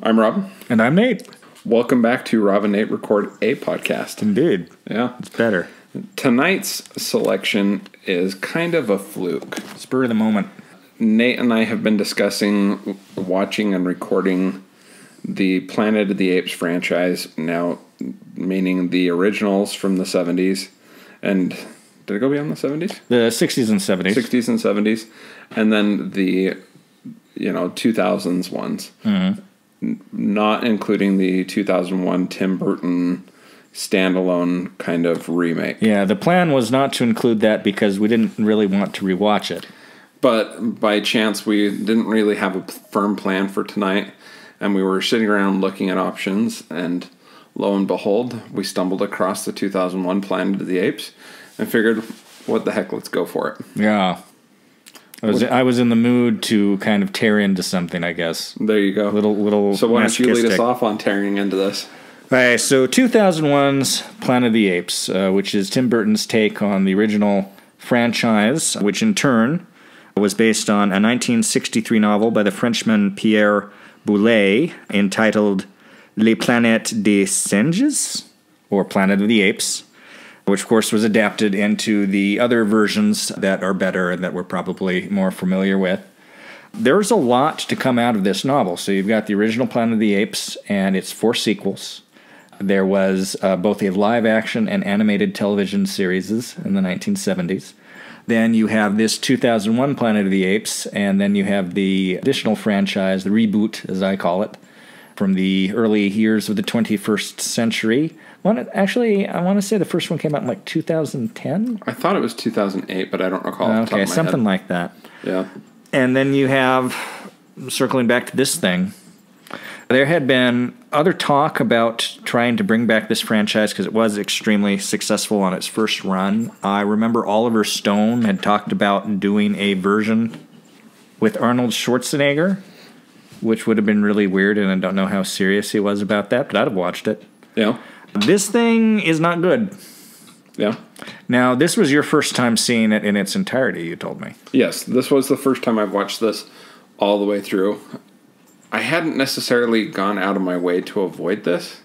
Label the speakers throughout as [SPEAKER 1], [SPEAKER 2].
[SPEAKER 1] I'm Rob.
[SPEAKER 2] And I'm Nate.
[SPEAKER 1] Welcome back to Rob and Nate Record a Podcast.
[SPEAKER 2] Indeed.
[SPEAKER 1] Yeah.
[SPEAKER 2] It's better.
[SPEAKER 1] Tonight's selection is kind of a fluke.
[SPEAKER 2] Spur of the moment.
[SPEAKER 1] Nate and I have been discussing watching and recording the Planet of the Apes franchise, now meaning the originals from the 70s. And did it go beyond the 70s?
[SPEAKER 2] The 60s and 70s.
[SPEAKER 1] 60s and 70s. And then the, 2000s ones. Mm-hmm. Not including the 2001 Tim Burton standalone kind of remake.
[SPEAKER 2] Yeah, the plan was not to include that because we didn't really want to rewatch it.
[SPEAKER 1] But by chance, we didn't really have a firm plan for tonight, and we were sitting around looking at options, and lo and behold, we stumbled across the 2001 Planet of the Apes, and figured, what the heck, let's go for it.
[SPEAKER 2] Yeah. I was in the mood to kind of tear into something, I guess.
[SPEAKER 1] There you go.
[SPEAKER 2] Little.
[SPEAKER 1] So why don't you lead us off on tearing into this?
[SPEAKER 2] All right, so 2001's Planet of the Apes, which is Tim Burton's take on the original franchise, which in turn was based on a 1963 novel by the Frenchman Pierre Boulet entitled Les Planètes des Singes, or Planet of the Apes, which, of course, was adapted into the other versions that are better and that we're probably more familiar with. There's a lot to come out of this novel. So you've got the original Planet of the Apes and its 4 sequels. There was both a live-action and animated television series in the 1970s. Then you have this 2001 Planet of the Apes, and then you have the additional franchise, the reboot, as I call it, from the early years of the 21st century. Actually, I want to say the first one came out in like 2010?
[SPEAKER 1] I thought it was 2008, but I don't recall.
[SPEAKER 2] Okay, something like that.
[SPEAKER 1] Yeah.
[SPEAKER 2] And then you have, circling back to this thing, there had been other talk about trying to bring back this franchise because it was extremely successful on its first run. I remember Oliver Stone had talked about doing a version with Arnold Schwarzenegger, which would have been really weird, and I don't know how serious he was about that, but I'd have watched it.
[SPEAKER 1] Yeah.
[SPEAKER 2] This thing is not good.
[SPEAKER 1] Yeah.
[SPEAKER 2] Now, this was your first time seeing it in its entirety, you told me.
[SPEAKER 1] Yes, this was the first time I've watched this all the way through. I hadn't necessarily gone out of my way to avoid this,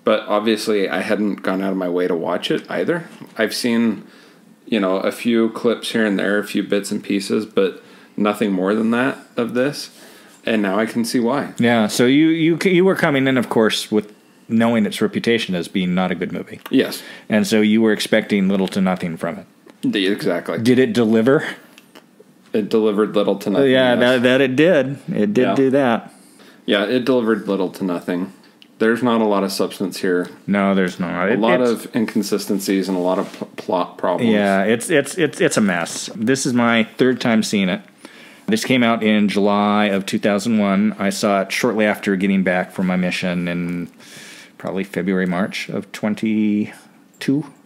[SPEAKER 1] but obviously I hadn't gone out of my way to watch it either. I've seen, a few clips here and there, a few bits and pieces, but nothing more than that of this, and now I can see why.
[SPEAKER 2] Yeah, so you were coming in, of course, with knowing its reputation as being not a good movie.
[SPEAKER 1] Yes.
[SPEAKER 2] And so you were expecting little to nothing from it.
[SPEAKER 1] Exactly.
[SPEAKER 2] Did it deliver?
[SPEAKER 1] It delivered little to nothing.
[SPEAKER 2] Yeah, yes. that it did. It did do that.
[SPEAKER 1] Yeah, it delivered little to nothing. There's not a lot of substance here.
[SPEAKER 2] No, there's not.
[SPEAKER 1] A lot of inconsistencies and a lot of plot problems.
[SPEAKER 2] Yeah, it's a mess. This is my third time seeing it. This came out in July of 2001. I saw it shortly after getting back from my mission in probably February, March of 2002.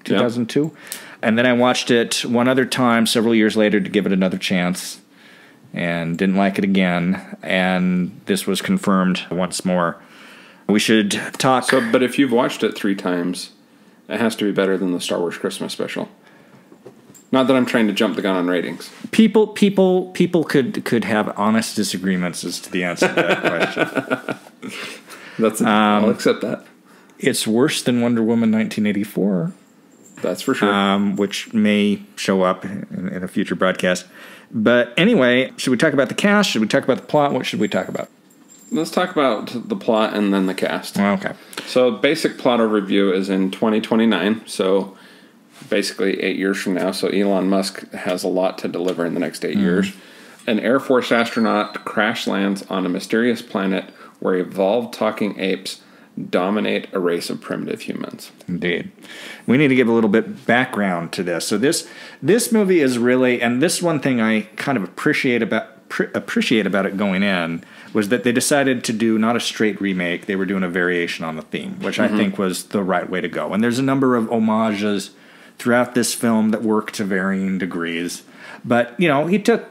[SPEAKER 2] Yep. And then I watched it one other time several years later to give it another chance and didn't like it again. And this was confirmed once more. We should talk.
[SPEAKER 1] But if you've watched it 3 times, it has to be better than the Star Wars Christmas special. Not that I'm trying to jump the gun on ratings.
[SPEAKER 2] People could have honest disagreements as to the answer to that question.
[SPEAKER 1] I'll accept that.
[SPEAKER 2] It's worse than Wonder Woman 1984.
[SPEAKER 1] That's for sure.
[SPEAKER 2] Which may show up in a future broadcast. But anyway, should we talk about the cast? Should we talk about the plot? What should we talk about?
[SPEAKER 1] Let's talk about the plot and then the cast.
[SPEAKER 2] Okay.
[SPEAKER 1] So basic plot overview is in 2029, so basically 8 years from now. So Elon Musk has a lot to deliver in the next 8 years. An Air Force astronaut crash lands on a mysterious planet where evolved talking apes dominate a race of primitive humans.
[SPEAKER 2] Indeed. We need to give a little bit background to this. So this movie is really, and this one thing I kind of appreciate about it going in, was that they decided to do not a straight remake, they were doing a variation on the theme, which I think was the right way to go. And there's a number of homages throughout this film that work to varying degrees. But, he took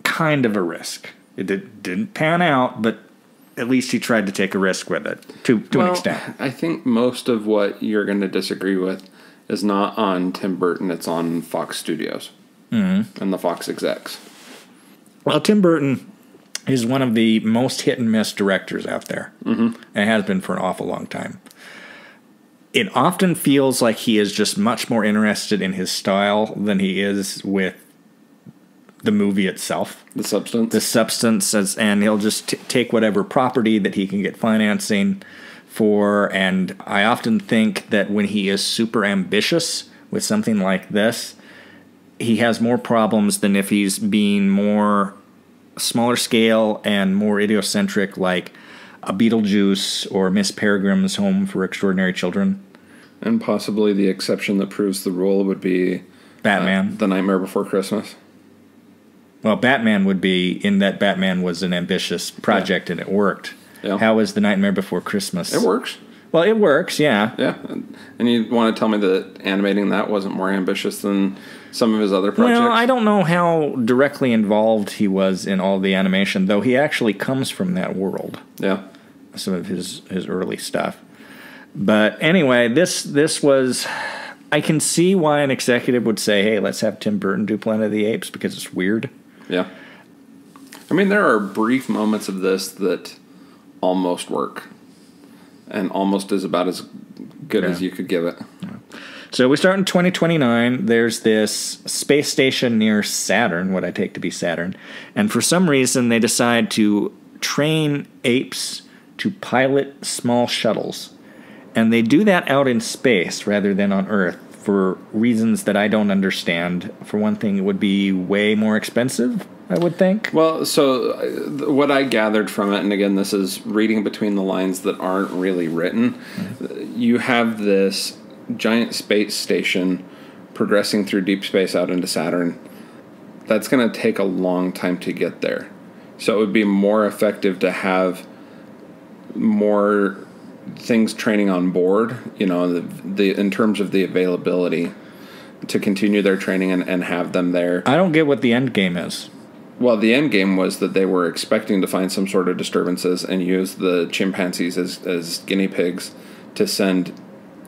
[SPEAKER 2] kind of a risk. It didn't pan out, but at least he tried to take a risk with it, to an extent.
[SPEAKER 1] I think most of what you're going to disagree with is not on Tim Burton, it's on Fox Studios and the Fox execs.
[SPEAKER 2] Well, Tim Burton He's one of the most hit-and-miss directors out there. Mm-hmm. And has been for an awful long time. It often feels like he is just much more interested in his style than he is with the movie itself.
[SPEAKER 1] The substance.
[SPEAKER 2] The substance, and he'll just take whatever property that he can get financing for. And I often think that when he is super ambitious with something like this, he has more problems than if he's being more smaller scale and more idiocentric, like a Beetlejuice or Miss Peregrine's Home for Extraordinary Children.
[SPEAKER 1] And possibly the exception that proves the rule would be
[SPEAKER 2] Batman.
[SPEAKER 1] The Nightmare Before Christmas.
[SPEAKER 2] Well, Batman would be in that Batman was an ambitious project and it worked.
[SPEAKER 1] Yeah.
[SPEAKER 2] How was The Nightmare Before Christmas?
[SPEAKER 1] It works.
[SPEAKER 2] Well, it works, yeah.
[SPEAKER 1] Yeah. And you want to tell me that animating that wasn't more ambitious than some of his other projects?
[SPEAKER 2] Well, I don't know how directly involved he was in all the animation, though he actually comes from that world.
[SPEAKER 1] Yeah.
[SPEAKER 2] Some of his early stuff. But anyway, this was... I can see why an executive would say, hey, let's have Tim Burton do Planet of the Apes, because it's weird.
[SPEAKER 1] Yeah. I mean, there are brief moments of this that almost work. And almost is about as good as you could give it.
[SPEAKER 2] Yeah. So we start in 2029. There's this space station near Saturn, what I take to be Saturn. And for some reason, they decide to train apes to pilot small shuttles. And they do that out in space rather than on Earth for reasons that I don't understand. For one thing, it would be way more expensive, I would think.
[SPEAKER 1] Well, so what I gathered from it, and again, this is reading between the lines that aren't really written, you have this giant space station progressing through deep space out into Saturn. That's going to take a long time to get there. So it would be more effective to have more things training on board, you know, the in terms of the availability to continue their training and have them there.
[SPEAKER 2] I don't get what the end game is.
[SPEAKER 1] Well, the end game was that they were expecting to find some sort of disturbances and use the chimpanzees as guinea pigs to send,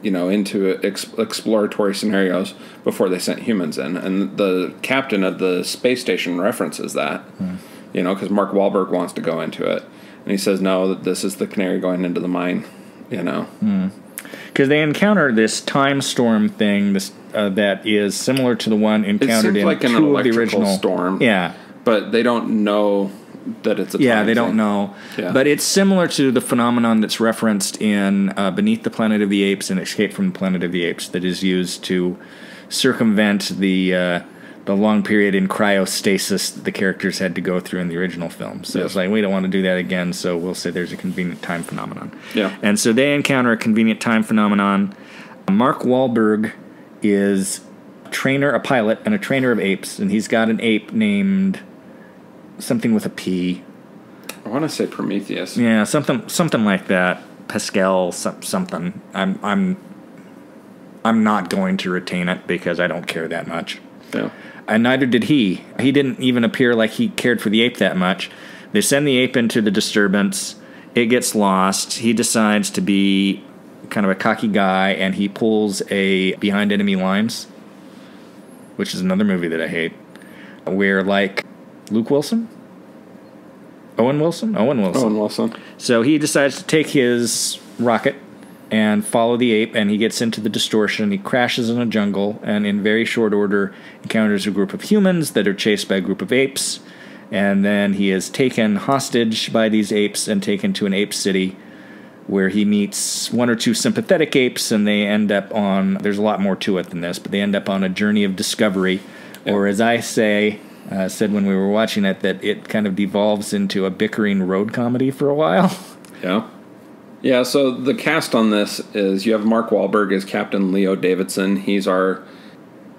[SPEAKER 1] you know, into exploratory scenarios before they sent humans in. And the captain of the space station references that, you know, because Mark Wahlberg wants to go into it. And he says, no, this is the canary going into the mine, you know.
[SPEAKER 2] Because they encounter this time storm thing that is similar to the one encountered in
[SPEAKER 1] like
[SPEAKER 2] two of the original
[SPEAKER 1] storm.
[SPEAKER 2] Yeah.
[SPEAKER 1] But they don't know that it's a time
[SPEAKER 2] Yeah, they
[SPEAKER 1] thing.
[SPEAKER 2] don't know.
[SPEAKER 1] Yeah.
[SPEAKER 2] But it's similar to the phenomenon that's referenced in Beneath the Planet of the Apes and Escape from the Planet of the Apes that is used to circumvent the long period in cryostasis that the characters had to go through in the original film. So it's like, we don't want to do that again, so we'll say there's a convenient time phenomenon.
[SPEAKER 1] Yeah.
[SPEAKER 2] And so they encounter a convenient time phenomenon. Mark Wahlberg is a pilot and a trainer of apes, and he's got an ape named something with a P.
[SPEAKER 1] I want to say Prometheus.
[SPEAKER 2] Yeah, something like that. Pascal something. I'm not going to retain it because I don't care that much.
[SPEAKER 1] Yeah.
[SPEAKER 2] And neither did he. He didn't even appear like he cared for the ape that much. They send the ape into the disturbance. It gets lost. He decides to be kind of a cocky guy, and he pulls a Behind Enemy Lines, which is another movie that I hate, where, like, Owen Wilson. So he decides to take his rocket and follow the ape, and he gets into the distortion. He crashes in a jungle, and in very short order encounters a group of humans that are chased by a group of apes, and then he is taken hostage by these apes and taken to an ape city where he meets one or two sympathetic apes, and they end up on, there's a lot more to it than this, but they end up on a journey of discovery, or as I said when we were watching it, that it kind of devolves into a bickering road comedy for a while.
[SPEAKER 1] Yeah. Yeah, so the cast on this is you have Mark Wahlberg as Captain Leo Davidson. He's our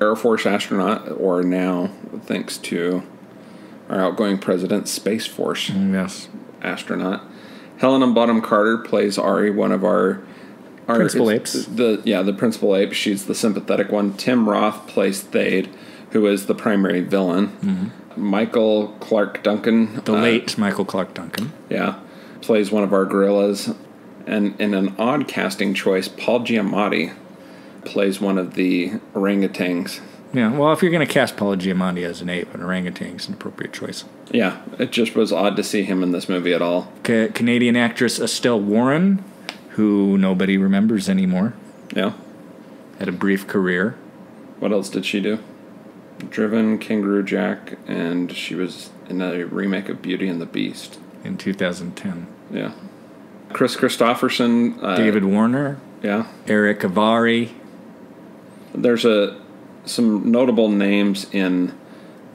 [SPEAKER 1] Air Force astronaut, or now, thanks to our outgoing president, Space Force astronaut. Helena Bonham Carter plays Ari, one of our
[SPEAKER 2] principal apes.
[SPEAKER 1] The principal ape. She's the sympathetic one. Tim Roth plays Thade, who is the primary villain. Mm-hmm. Michael Clark Duncan.
[SPEAKER 2] The late Michael Clark Duncan.
[SPEAKER 1] Yeah. Plays one of our gorillas. And in an odd casting choice, Paul Giamatti plays one of the orangutans
[SPEAKER 2] Yeah, well, if you're going to cast Paul Giamatti as an ape, an orangutan is an appropriate choice.
[SPEAKER 1] Yeah, it just was odd to see him in this movie at all.
[SPEAKER 2] Canadian actress Estelle Warren, who nobody remembers anymore.
[SPEAKER 1] Yeah.
[SPEAKER 2] Had a brief career.
[SPEAKER 1] What else did she do? Driven, Kangaroo Jack, and she was in a remake of Beauty and the Beast.
[SPEAKER 2] In 2010.
[SPEAKER 1] Yeah. Chris Christopherson.
[SPEAKER 2] David Warner.
[SPEAKER 1] Yeah.
[SPEAKER 2] Eric Avari.
[SPEAKER 1] There's some notable names in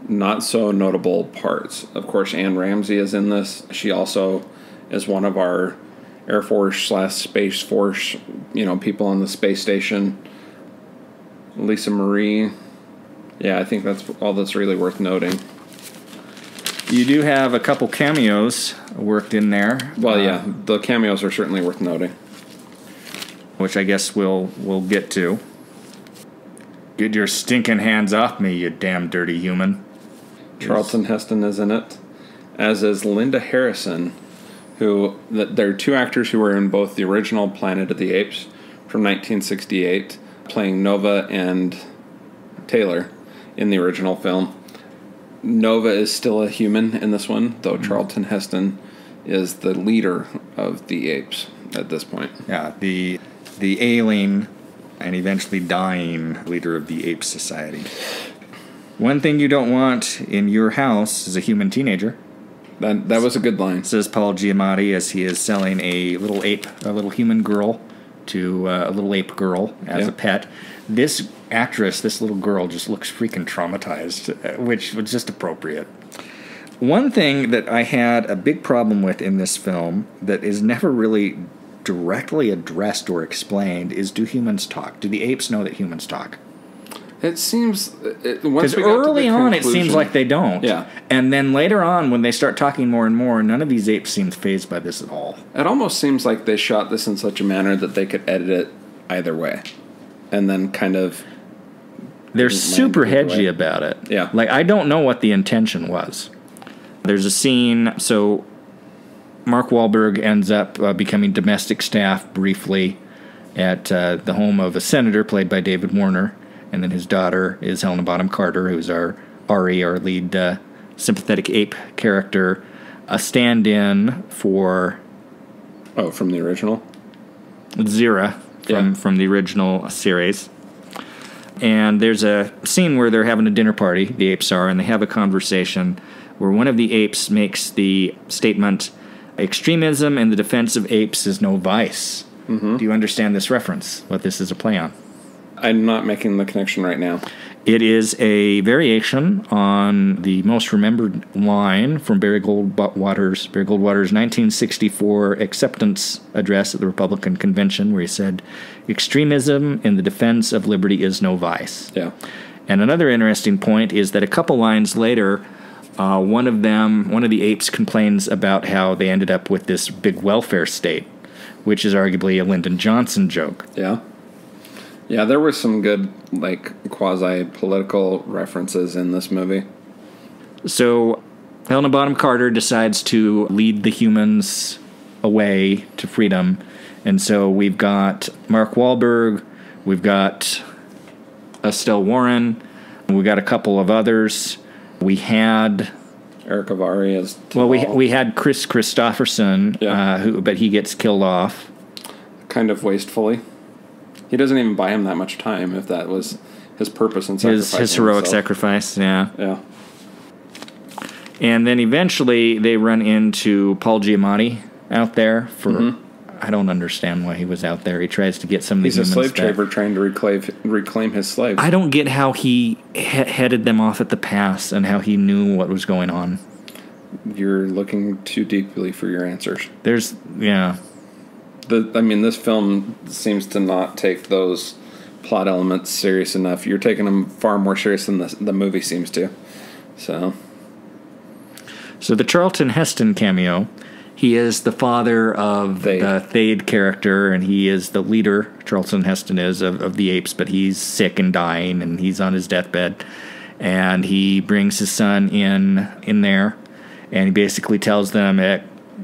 [SPEAKER 1] not so notable parts. Of course, Anne Ramsey is in this. She also is one of our Air Force / Space Force, people on the space station. Lisa Marie. Yeah, I think that's all that's really worth noting.
[SPEAKER 2] You do have a couple cameos worked in there.
[SPEAKER 1] Well, yeah, the cameos are certainly worth noting.
[SPEAKER 2] Which I guess we'll get to. Get your stinking hands off me, you damn dirty human.
[SPEAKER 1] Charlton Heston is in it, as is Linda Harrison, who... There are two actors who were in both the original Planet of the Apes from 1968, playing Nova and Taylor in the original film. Nova is still a human in this one, though Charlton Heston is the leader of the apes at this point.
[SPEAKER 2] Yeah, the ailing and eventually dying leader of the ape society. One thing you don't want in your house is a human teenager.
[SPEAKER 1] That was a good line.
[SPEAKER 2] Says Paul Giamatti as he is selling a little human girl to a little ape girl as a pet. This actress, this little girl, just looks freaking traumatized, which was just appropriate. One thing that I had a big problem with in this film that is never really directly addressed or explained is, do humans talk? Do the apes know that humans talk?
[SPEAKER 1] It seems...
[SPEAKER 2] Because early on it seems like they don't.
[SPEAKER 1] Yeah.
[SPEAKER 2] And then later on, when they start talking more and more, none of these apes seem fazed by this at all.
[SPEAKER 1] It almost seems like they shot this in such a manner that they could edit it either way. And then kind of...
[SPEAKER 2] They're super hedgy about it.
[SPEAKER 1] Yeah.
[SPEAKER 2] Like, I don't know what the intention was. There's a scene, so Mark Wahlberg ends up becoming domestic staff briefly at the home of a senator played by David Warner, and then his daughter is Helena Bonham Carter, who's our Ari, our lead sympathetic ape character, a stand-in for...
[SPEAKER 1] Oh, from the original?
[SPEAKER 2] Zira, from the original series. And there's a scene where they're having a dinner party, the apes are, and they have a conversation where one of the apes makes the statement, "Extremism in the defense of apes is no vice." Mm-hmm. Do you understand this reference, what this is a play on?
[SPEAKER 1] I'm not making the connection right now.
[SPEAKER 2] It is a variation on the most remembered line from Barry Goldwater's 1964 acceptance address at the Republican Convention, where he said, "Extremism in the defense of liberty is no vice."
[SPEAKER 1] Yeah.
[SPEAKER 2] And another interesting point is that a couple lines later, one of the apes complains about how they ended up with this big welfare state, which is arguably a Lyndon Johnson joke.
[SPEAKER 1] Yeah. Yeah, there were some good, quasi-political references in this movie.
[SPEAKER 2] So, Helena Bonham Carter decides to lead the humans away to freedom. And so we've got Mark Wahlberg, we've got Estelle Warren, we've got a couple of others. We had...
[SPEAKER 1] Eric Avari as...
[SPEAKER 2] Well, we had Chris Christopherson, but he gets killed off.
[SPEAKER 1] Kind of wastefully. He doesn't even buy him that much time, if that was his purpose in sacrificing
[SPEAKER 2] his heroic
[SPEAKER 1] himself.
[SPEAKER 2] sacrifice, yeah.
[SPEAKER 1] Yeah.
[SPEAKER 2] And then eventually they run into Paul Giamatti out there for... Mm-hmm. I don't understand why he was out there. He tries to get some of these humans
[SPEAKER 1] He's a slave trader trying to reclaim his slaves.
[SPEAKER 2] I don't get how he headed them off at the pass and how he knew what was going on.
[SPEAKER 1] You're looking too deeply for your answers. This film seems to not take those plot elements serious enough. You're taking them far more serious than the movie seems to. So
[SPEAKER 2] the Charlton Heston cameo, he is the father of the Thade character, and he is the leader, Charlton Heston is, of the apes, but he's sick and dying, and he's on his deathbed. And he brings his son in there, and he basically tells them that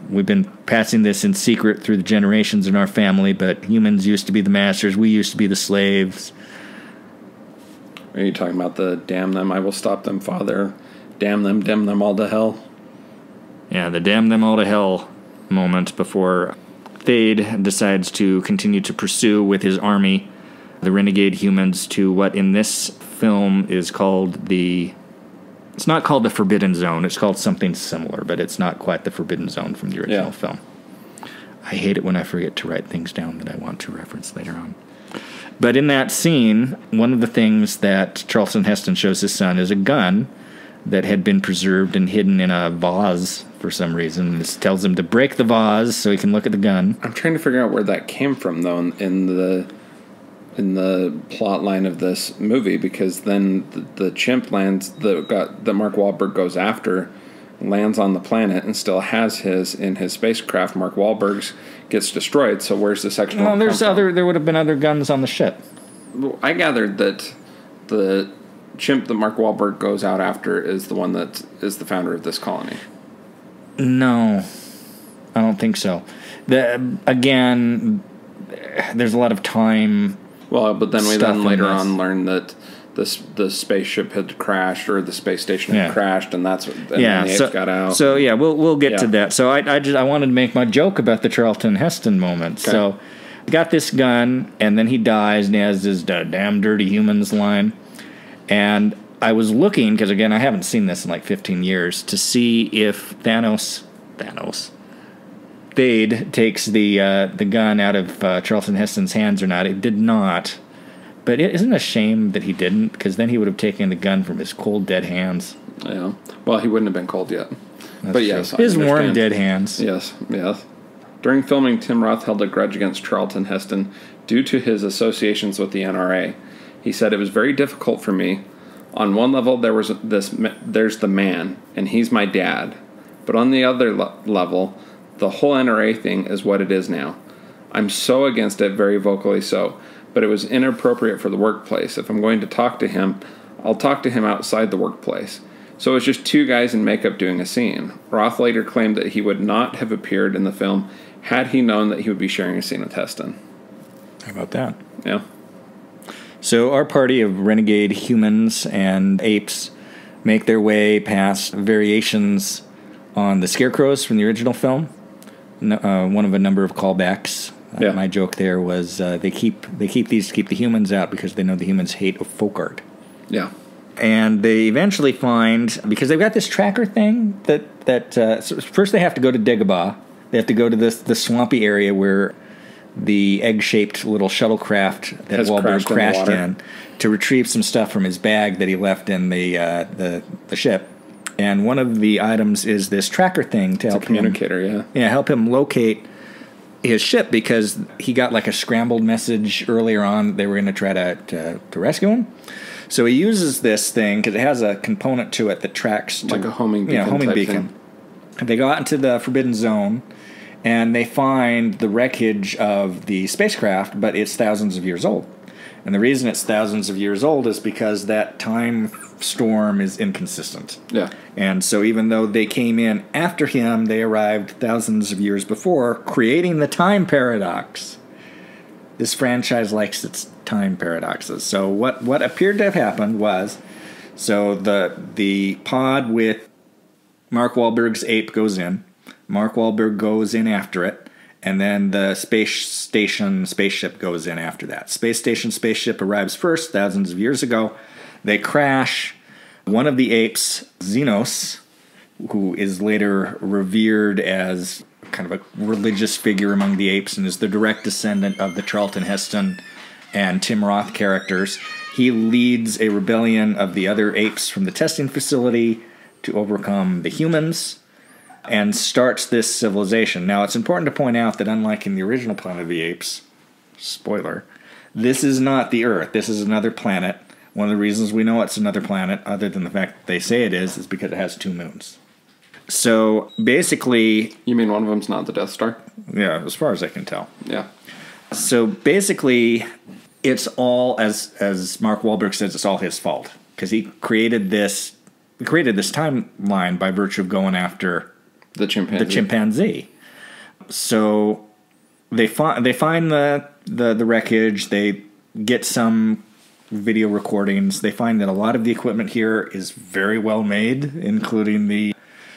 [SPEAKER 2] we've been passing this in secret through the generations in our family, but humans used to be the masters, we used to be the slaves.
[SPEAKER 1] Are you talking about the damn them, I will stop them, Father, damn them all to hell?
[SPEAKER 2] Yeah, the damn them all to hell moment before Thade decides to continue to pursue with his army the renegade humans to what in this film is called the... It's not called the Forbidden Zone. It's called something similar, but it's not quite the Forbidden Zone from the original film. I hate it when I forget to write things down that I want to reference later on. But in that scene, one of the things that Charlton Heston shows his son is a gun that had been preserved and hidden in a vase for some reason. This tells him to break the vase so he can look at the gun.
[SPEAKER 1] I'm trying to figure out where that came from, though, in the plot line of this movie, because then the chimp lands that Mark Wahlberg goes after lands on the planet and still has his in his spacecraft. Mark Wahlberg's gets destroyed. So where's this extra?
[SPEAKER 2] Well, there would have been other guns on the ship.
[SPEAKER 1] Well, I gathered that the chimp that Mark Wahlberg goes out after is the one that is the founder of this colony.
[SPEAKER 2] No, I don't think so. Again, there's a lot of time.
[SPEAKER 1] Well, but then we later on learn that the spaceship had crashed, or the space station had crashed, and that's what the apes got out.
[SPEAKER 2] So yeah, we'll get to that. So I wanted to make my joke about the Charlton Heston moment. Okay. So got this gun, and then he dies, and he has this damn dirty humans line. And I was looking, because again, I haven't seen this in like 15 years, to see if Thade takes the gun out of Charlton Heston's hands or not. It did not. But it isn't a shame that he didn't, because then he would have taken the gun from his cold, dead hands.
[SPEAKER 1] Yeah. Well, he wouldn't have been cold yet.
[SPEAKER 2] That's but yes, his warm, dead hands.
[SPEAKER 1] Yes. During filming, Tim Roth held a grudge against Charlton Heston due to his associations with the NRA. He said, "It was very difficult for me. On one level, there's the man, and he's my dad. But on the other level, the whole NRA thing is what it is now. I'm so against it, very vocally so. But it was inappropriate for the workplace. If I'm going to talk to him, I'll talk to him outside the workplace. So it was just two guys in makeup doing a scene." Roth later claimed that he would not have appeared in the film had he known that he would be sharing a scene with Heston.
[SPEAKER 2] How about that?
[SPEAKER 1] Yeah.
[SPEAKER 2] So our party of renegade humans and apes make their way past variations on the scarecrows from the original film. One of a number of callbacks. My joke there was they keep these to keep the humans out because they know the humans hate folk art.
[SPEAKER 1] Yeah.
[SPEAKER 2] And they eventually find, because they've got this tracker thing that so first they have to go to Dagobah. They have to go to the swampy area where the egg-shaped little shuttlecraft that Wahlberg crashed in to retrieve some stuff from his bag that he left in the ship. And one of the items is this tracker thing to help
[SPEAKER 1] communicator,
[SPEAKER 2] help him locate his ship, because he got like a scrambled message earlier on. They were going to try to rescue him. So he uses this thing because it has a component to it that tracks
[SPEAKER 1] like a homing beacon.
[SPEAKER 2] Thing. They go out into the Forbidden Zone, and they find the wreckage of the spacecraft, but it's thousands of years old. And the reason it's thousands of years old is because that time storm is inconsistent.
[SPEAKER 1] Yeah.
[SPEAKER 2] And so even though they came in after him, they arrived thousands of years before, creating the time paradox. This franchise likes its time paradoxes. So what appeared to have happened was, so the pod with Mark Wahlberg's ape goes in. Mark Wahlberg goes in after it, and then the spaceship goes in after that. Spaceship arrives first, thousands of years ago. They crash. One of the apes, Xenos, who is later revered as kind of a religious figure among the apes and is the direct descendant of the Charlton Heston and Tim Roth characters, he leads a rebellion of the other apes from the testing facility to overcome the humans and starts this civilization. Now, it's important to point out that unlike in the original Planet of the Apes, spoiler, this is not the Earth. This is another planet. One of the reasons we know it's another planet, other than the fact that they say it is because it has 2 moons. So, basically...
[SPEAKER 1] You mean one of them's not the Death Star?
[SPEAKER 2] Yeah, as far as I can tell.
[SPEAKER 1] Yeah.
[SPEAKER 2] So, basically, it's all, as Mark Wahlberg says, it's all his fault. Because he created this timeline by virtue of going after...
[SPEAKER 1] The
[SPEAKER 2] chimpanzee. So they find the wreckage. They get some video recordings. They find that a lot of the equipment here is very well made, including the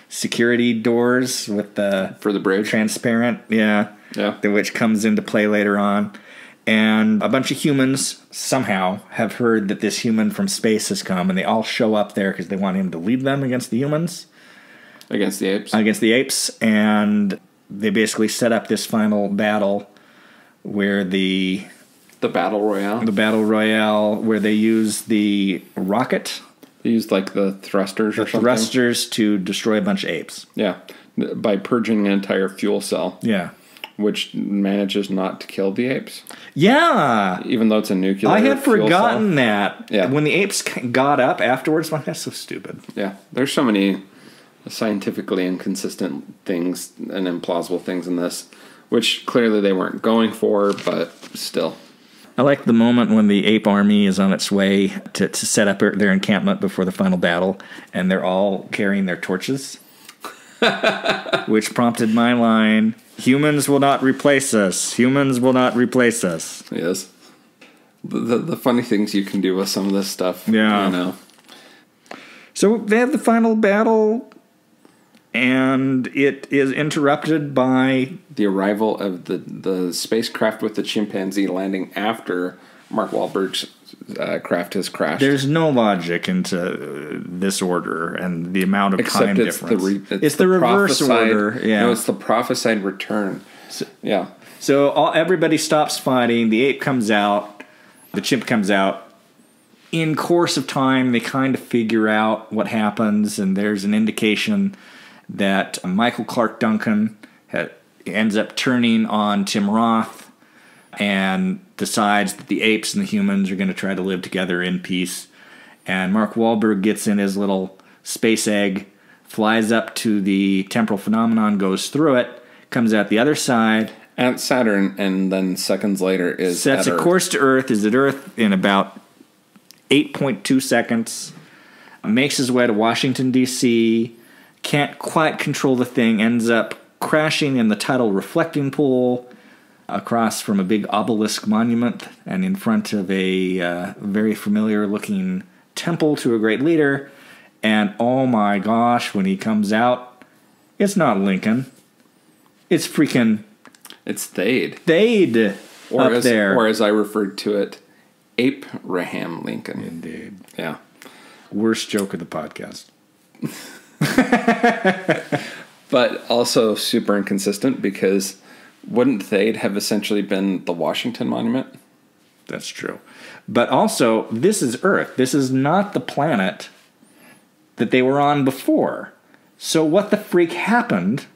[SPEAKER 2] security doors with the
[SPEAKER 1] For the bridge.
[SPEAKER 2] transparent, yeah, which comes into play later on. And a bunch of humans somehow have heard that this human from space has come, and they all show up there because they want him to lead them against the humans.
[SPEAKER 1] Against the apes.
[SPEAKER 2] Against the apes, and they basically set up this final battle where the
[SPEAKER 1] battle royale.
[SPEAKER 2] The battle royale where they use the rocket.
[SPEAKER 1] They used like the thrusters or something.
[SPEAKER 2] Thrusters to destroy a bunch of apes.
[SPEAKER 1] Yeah, by purging an entire fuel cell.
[SPEAKER 2] Yeah.
[SPEAKER 1] Which manages not to kill the apes.
[SPEAKER 2] Yeah.
[SPEAKER 1] Even though it's a nuclear
[SPEAKER 2] I had
[SPEAKER 1] fuel
[SPEAKER 2] forgotten
[SPEAKER 1] cell.
[SPEAKER 2] that.
[SPEAKER 1] Yeah.
[SPEAKER 2] When the apes got up afterwards, I'm like, that's so stupid.
[SPEAKER 1] Yeah. There's so many scientifically inconsistent things and implausible things in this, which clearly they weren't going for, but still.
[SPEAKER 2] I like the moment when the ape army is on its way to set up their encampment before the final battle, and they're all carrying their torches, which prompted my line, humans will not replace us. Humans will not replace us.
[SPEAKER 1] Yes. The funny things you can do with some of this stuff.
[SPEAKER 2] Yeah.
[SPEAKER 1] You know.
[SPEAKER 2] So they have the final battle, and it is interrupted by
[SPEAKER 1] the arrival of the spacecraft with the chimpanzee landing after Mark Wahlberg's craft has crashed.
[SPEAKER 2] There's no logic into this order and the amount of time difference. It's the reverse order. Yeah.
[SPEAKER 1] No, it's the prophesied return. Yeah.
[SPEAKER 2] So everybody stops fighting. The ape comes out. The chimp comes out. In course of time, they kind of figure out what happens, and there's an indication that Michael Clark Duncan ends up turning on Tim Roth and decides that the apes and the humans are going to try to live together in peace. And Mark Wahlberg gets in his little space egg, flies up to the temporal phenomenon, goes through it, comes out the other side.
[SPEAKER 1] At Saturn, and then seconds later is
[SPEAKER 2] sets a course to Earth, is at Earth in about 8.2 seconds, makes his way to Washington, D.C., can't quite control the thing, ends up crashing in the tidal reflecting pool across from a big obelisk monument and in front of a very familiar-looking temple to a great leader. And oh my gosh, when he comes out, it's not Lincoln. It's freaking...
[SPEAKER 1] It's Thade.
[SPEAKER 2] Thade up there.
[SPEAKER 1] Or as I referred to it, Abraham Lincoln.
[SPEAKER 2] Indeed.
[SPEAKER 1] Yeah.
[SPEAKER 2] Worst joke of the podcast.
[SPEAKER 1] But also super inconsistent, because wouldn't Thade have essentially been the Washington Monument?
[SPEAKER 2] That's true. But also, this is Earth. This is not the planet that they were on before. So what the freak happened?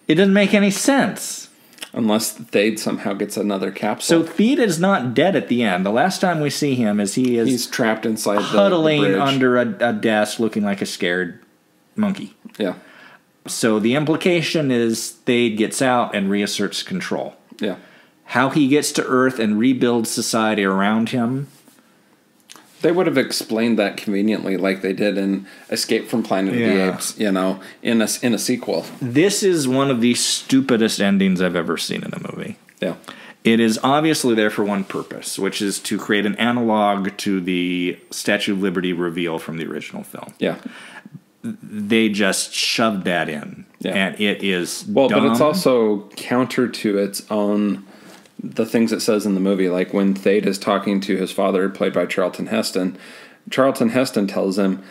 [SPEAKER 2] It doesn't make any sense.
[SPEAKER 1] Unless Thade somehow gets another capsule.
[SPEAKER 2] So Thade is not dead at the end. The last time we see him is he's
[SPEAKER 1] trapped inside
[SPEAKER 2] huddling
[SPEAKER 1] the bridge.
[SPEAKER 2] under a desk looking like a scared monkey.
[SPEAKER 1] Yeah.
[SPEAKER 2] So the implication is Thade gets out and reasserts control.
[SPEAKER 1] Yeah.
[SPEAKER 2] How he gets to Earth and rebuilds society around him.
[SPEAKER 1] They would have explained that conveniently, like they did in Escape from Planet of the Apes, you know, in a sequel.
[SPEAKER 2] This is one of the stupidest endings I've ever seen in a movie.
[SPEAKER 1] Yeah.
[SPEAKER 2] It is obviously there for one purpose, which is to create an analog to the Statue of Liberty reveal from the original film.
[SPEAKER 1] Yeah.
[SPEAKER 2] They just shoved that in, and it is
[SPEAKER 1] dumb. But it's also counter to its own, the things it says in the movie. Like when Thade is talking to his father, played by Charlton Heston tells him,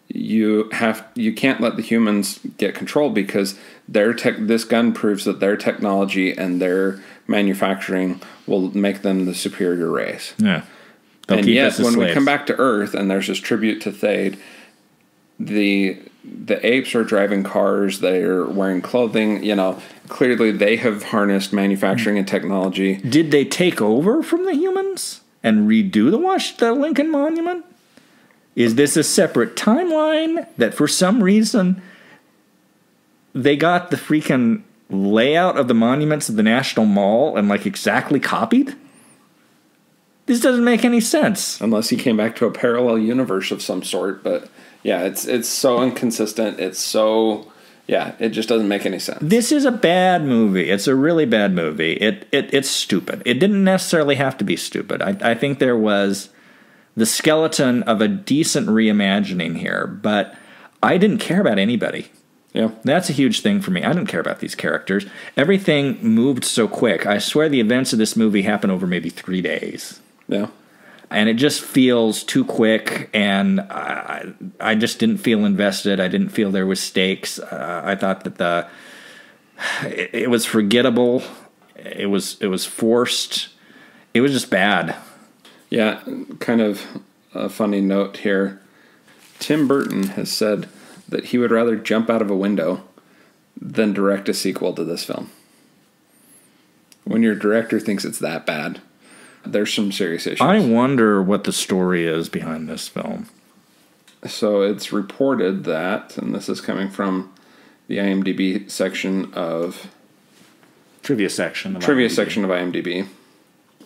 [SPEAKER 1] you can't let the humans get control, because this gun proves that their technology and their manufacturing will make them the superior race.
[SPEAKER 2] Yeah.
[SPEAKER 1] And yet, when we come back to Earth and there's this tribute to Thade, the apes are driving cars, they're wearing clothing, you know, clearly they have harnessed manufacturing and technology.
[SPEAKER 2] Did they take over from the humans and redo the Lincoln Monument? Is this a separate timeline that for some reason they got the freaking layout of the monuments of the National Mall and like exactly copied? This doesn't make any sense.
[SPEAKER 1] Unless he came back to a parallel universe of some sort, but yeah, it's so inconsistent. It's so, yeah, it just doesn't make any sense.
[SPEAKER 2] This is a bad movie. It's a really bad movie. It's stupid. It didn't necessarily have to be stupid. I think there was the skeleton of a decent reimagining here, but I didn't care about anybody.
[SPEAKER 1] Yeah.
[SPEAKER 2] That's a huge thing for me. I didn't care about these characters. Everything moved so quick. I swear the events of this movie happen over maybe 3 days.
[SPEAKER 1] Yeah.
[SPEAKER 2] And it just feels too quick, and I just didn't feel invested. I didn't feel there was stakes. I thought that it was forgettable. It was forced. It was just bad.
[SPEAKER 1] Yeah, kind of a funny note here. Tim Burton has said that he would rather jump out of a window than direct a sequel to this film. When your director thinks it's that bad, there's some serious issues.
[SPEAKER 2] I wonder what the story is behind this film.
[SPEAKER 1] So it's reported that, and this is coming from the IMDb section of...
[SPEAKER 2] Trivia section of
[SPEAKER 1] IMDb.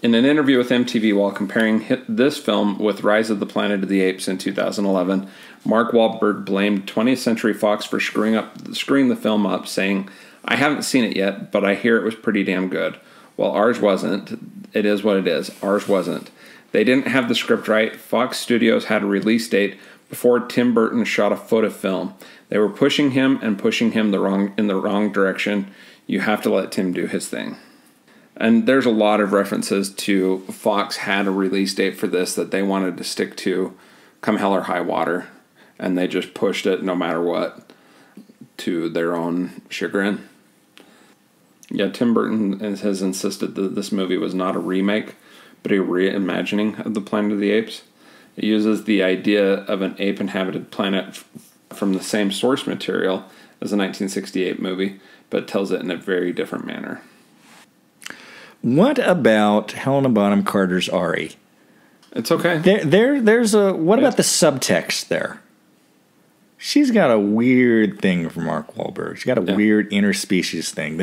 [SPEAKER 1] In an interview with MTV while comparing this film with Rise of the Planet of the Apes in 2011, Mark Wahlberg blamed 20th Century Fox for screwing the film up, saying, "I haven't seen it yet, but I hear it was pretty damn good. Well, ours wasn't. It is what it is. Ours wasn't. They didn't have the script right. Fox Studios had a release date before Tim Burton shot a foot of film. They were pushing him in the wrong direction. You have to let Tim do his thing." And there's a lot of references to Fox had a release date for this that they wanted to stick to come hell or high water, and they just pushed it no matter what to their own chagrin. Yeah, Tim Burton has insisted that this movie was not a remake, but a reimagining of the Planet of the Apes. It uses the idea of an ape-inhabited planet from the same source material as the 1968 movie, but tells it in a very different manner.
[SPEAKER 2] What about Helena Bonham Carter's Ari?
[SPEAKER 1] It's okay.
[SPEAKER 2] There's a... What about the subtext there? She's got a weird thing for Mark Wahlberg. She's got a weird interspecies thing.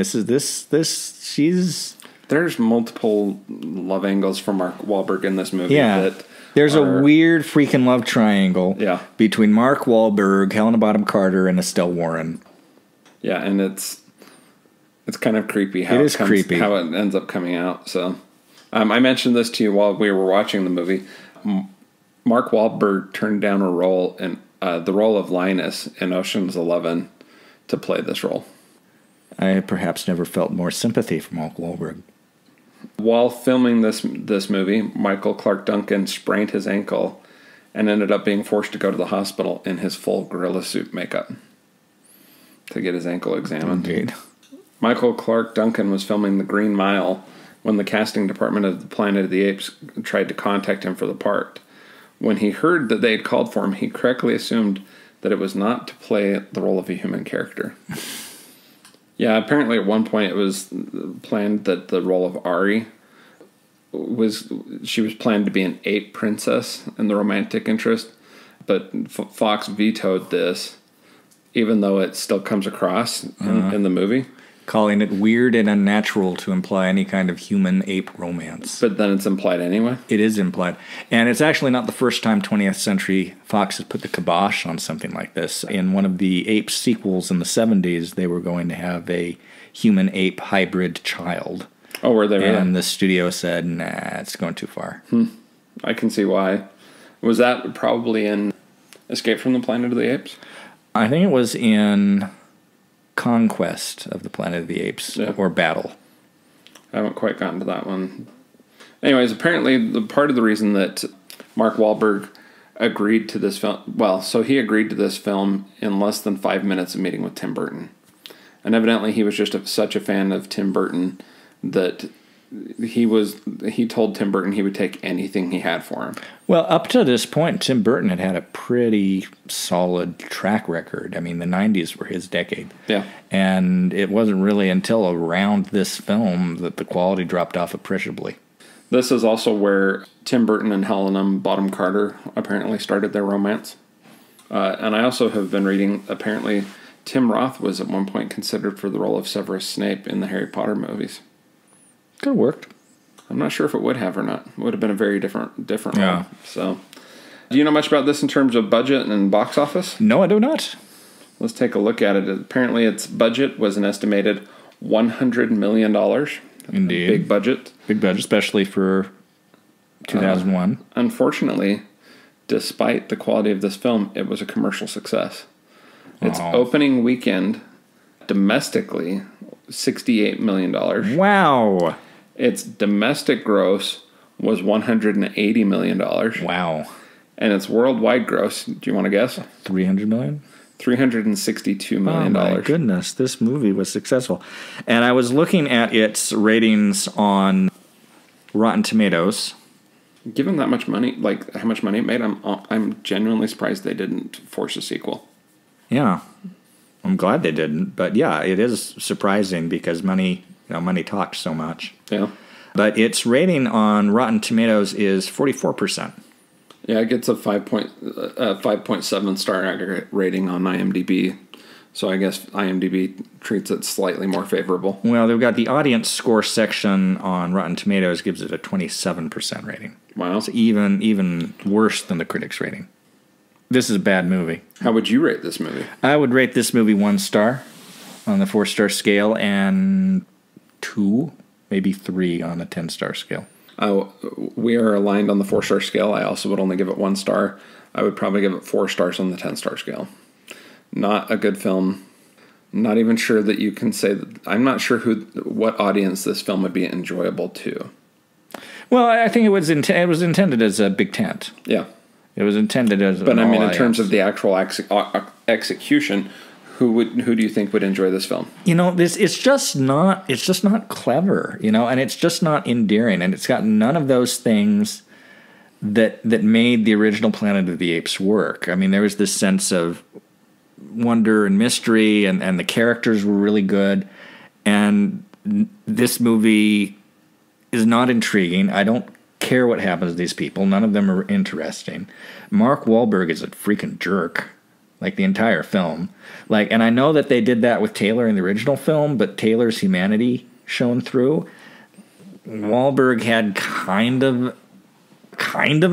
[SPEAKER 2] She's...
[SPEAKER 1] There's multiple love angles for Mark Wahlberg in this movie.
[SPEAKER 2] Yeah. There's a weird freaking love triangle between Mark Wahlberg, Helena Bonham Carter, and Estelle Warren. Yeah,
[SPEAKER 1] and it's kind of creepy how it ends up coming out. So, I mentioned this to you while we were watching the movie. Mark Wahlberg turned down a role in the role of Linus in Ocean's 11 to play this role.
[SPEAKER 2] I perhaps never felt more sympathy for Mark Wahlberg.
[SPEAKER 1] While filming this movie, Michael Clark Duncan sprained his ankle and ended up being forced to go to the hospital in his full gorilla suit makeup to get his ankle examined.
[SPEAKER 2] Indeed.
[SPEAKER 1] Michael Clark Duncan was filming The Green Mile when the casting department of the Planet of the Apes tried to contact him for the part. When he heard that they had called for him, he correctly assumed that it was not to play the role of a human character. Yeah, apparently at one point it was planned that the role of Ari was planned to be an ape princess and the romantic interest, but Fox vetoed this, even though it still comes across in the movie.
[SPEAKER 2] Calling it weird and unnatural to imply any kind of human-ape romance.
[SPEAKER 1] But then it's implied anyway?
[SPEAKER 2] It is implied. And it's actually not the first time 20th Century Fox has put the kibosh on something like this. In one of the Apes sequels in the 70s, they were going to have a human-ape hybrid child.
[SPEAKER 1] Oh, were they really?
[SPEAKER 2] And the studio said, nah, it's going too far.
[SPEAKER 1] I can see why. Was that probably in Escape from the Planet of the Apes?
[SPEAKER 2] I think it was in Conquest of the Planet of the Apes, or Battle.
[SPEAKER 1] I haven't quite gotten to that one. Anyways, apparently part of the reason that Mark Wahlberg agreed to this film, he agreed to this film in less than 5 minutes of meeting with Tim Burton. And evidently he was just such a fan of Tim Burton that he told Tim Burton he would take anything he had for him. Well,
[SPEAKER 2] up to this point, Tim Burton had a pretty solid track record. I mean, the 90s were his decade.
[SPEAKER 1] Yeah.
[SPEAKER 2] And it wasn't really until around this film that the quality dropped off appreciably.
[SPEAKER 1] This is also where Tim Burton and Helena Bonham Carter apparently started their romance. And I also have been reading, apparently, Tim Roth was at one point considered for the role of Severus Snape in the Harry Potter movies.
[SPEAKER 2] Could have worked.
[SPEAKER 1] I'm not sure if it would have or not. It would have been a very different role. So, do you know much about this in terms of budget and box office?
[SPEAKER 2] No, I do not.
[SPEAKER 1] Let's take a look at it. Apparently, its budget was an estimated $100 million.
[SPEAKER 2] Indeed.
[SPEAKER 1] Big budget.
[SPEAKER 2] Big budget, especially for 2001.
[SPEAKER 1] Unfortunately, despite the quality of this film, it was a commercial success. Its opening weekend, domestically, $68 million.
[SPEAKER 2] Wow.
[SPEAKER 1] Its domestic gross was $180 million.
[SPEAKER 2] Wow.
[SPEAKER 1] And its worldwide gross, do you want to guess?
[SPEAKER 2] $300 million?
[SPEAKER 1] $362 million.
[SPEAKER 2] Oh, my goodness. This movie was successful. And I was looking at its ratings on Rotten Tomatoes.
[SPEAKER 1] Given that much money, like how much money it made, I'm genuinely surprised they didn't force a sequel.
[SPEAKER 2] Yeah. I'm glad they didn't. But yeah, it is surprising because money talks so much.
[SPEAKER 1] Yeah.
[SPEAKER 2] But its rating on Rotten Tomatoes is 44%.
[SPEAKER 1] Yeah, it gets a 5.7 star aggregate rating on IMDb. So I guess IMDb treats it slightly more favorable.
[SPEAKER 2] Well, they've got the audience score section on Rotten Tomatoes gives it a 27% rating.
[SPEAKER 1] Wow.
[SPEAKER 2] It's even worse than the critics' rating. This is a bad movie.
[SPEAKER 1] How would you rate this movie?
[SPEAKER 2] I would rate this movie 1 star on the 4-star scale and 2, maybe 3 on a 10-star scale.
[SPEAKER 1] We are aligned on the 4-star scale. I also would only give it 1 star. I would probably give it 4 stars on the 10-star scale. Not a good film. Not even sure that you can say that. I'm not sure what audience this film would be enjoyable to.
[SPEAKER 2] Well, I think it was intended as a big tent.
[SPEAKER 1] Yeah,
[SPEAKER 2] it was intended as.
[SPEAKER 1] But I mean, in terms of the actual execution, who do you think would enjoy this film?
[SPEAKER 2] It's just not clever, and it's just not endearing, and it's got none of those things that made the original Planet of the Apes work. I mean, there was this sense of wonder and mystery, and the characters were really good, and this movie is not intriguing. I don't care what happens to these people. None of them are interesting. Mark Wahlberg is a freaking jerk. Like the entire film. And I know that they did that with Taylor in the original film, but Taylor's humanity shone through. Wahlberg had kind of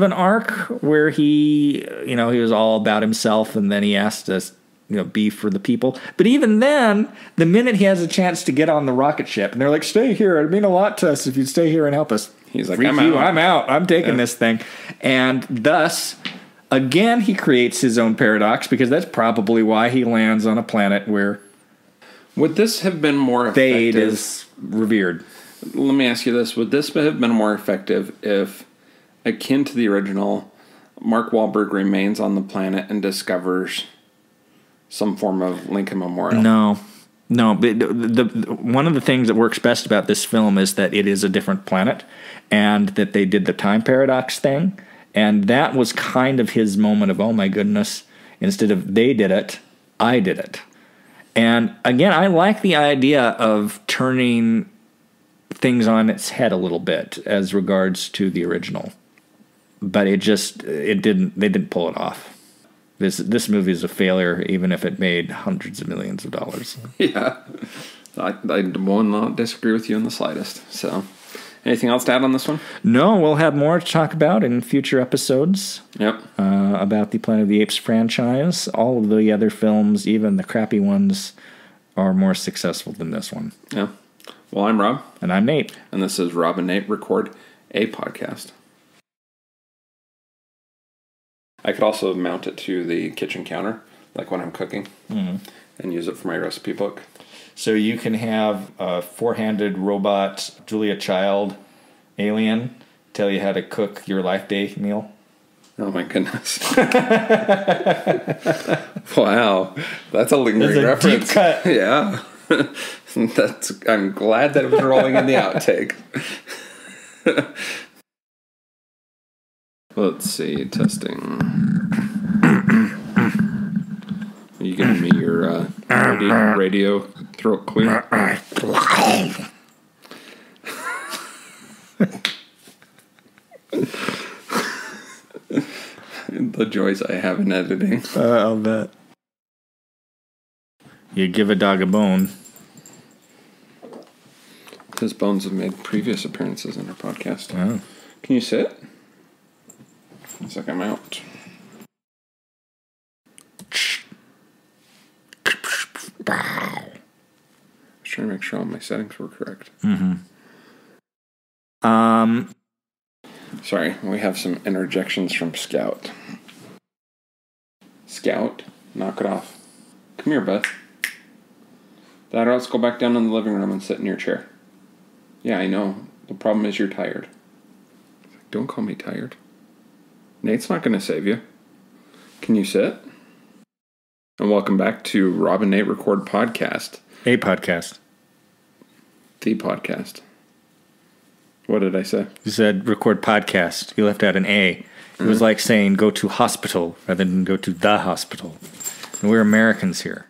[SPEAKER 2] an arc where he was all about himself, and then he asked to be for the people. But even then, the minute he has a chance to get on the rocket ship, and they're like, "Stay here. It'd mean a lot to us if you'd stay here and help us."
[SPEAKER 1] He's like,
[SPEAKER 2] I'm out. I'm taking this thing. And thus, again, he creates his own paradox, because that's probably why he lands on a planet where
[SPEAKER 1] would this have been more effective?
[SPEAKER 2] Fade is revered.
[SPEAKER 1] Let me ask you this. Would this have been more effective if, akin to the original, Mark Wahlberg remains on the planet and discovers some form of Lincoln Memorial?
[SPEAKER 2] No. But one of the things that works best about this film is that it is a different planet, and that they did the time paradox thing. And that was kind of his moment of, oh my goodness, instead of they did it, I did it. And again, I like the idea of turning things on its head a little bit as regards to the original. But they didn't pull it off. This movie is a failure, even if it made hundreds of millions of dollars.
[SPEAKER 1] Yeah. I will not disagree with you in the slightest. So, anything else to add on this one?
[SPEAKER 2] No, we'll have more to talk about in future episodes.
[SPEAKER 1] Yep.
[SPEAKER 2] About the Planet of the Apes franchise. All of the other films, even the crappy ones, are more successful than this one.
[SPEAKER 1] Yeah. Well, I'm Rob.
[SPEAKER 2] And I'm Nate.
[SPEAKER 1] And this is Rob and Nate Record a Podcast. I could also mount it to the kitchen counter, like when I'm cooking, and use it for my recipe book.
[SPEAKER 2] So you can have a 4-handed robot Julia Child alien tell you how to cook your Life Day meal?
[SPEAKER 1] Oh my goodness. Wow. That's a lingering reference.
[SPEAKER 2] Deep cut.
[SPEAKER 1] Yeah. I'm glad that it was rolling in the outtake. Let's see, testing. Are you giving me your radio throat clear? The joys I have in editing.
[SPEAKER 2] I'll bet. You give a dog a bone.
[SPEAKER 1] His bones have made previous appearances in our podcast.
[SPEAKER 2] Oh.
[SPEAKER 1] Can you sit? Looks like I'm out. I was trying to make sure all my settings were correct.
[SPEAKER 2] Mm-hmm.
[SPEAKER 1] Sorry, we have some interjections from Scout. Scout, knock it off. Come here, Beth. That or else go back down in the living room and sit in your chair. Yeah, I know. The problem is you're tired. Don't call me tired. Nate's not going to save you. Can you sit? And welcome back to Rob and Nate Record Podcast.
[SPEAKER 2] A podcast.
[SPEAKER 1] The podcast. What did I say?
[SPEAKER 2] You said record podcast. You left out an A. It was like saying go to hospital rather than go to the hospital. And we're Americans here.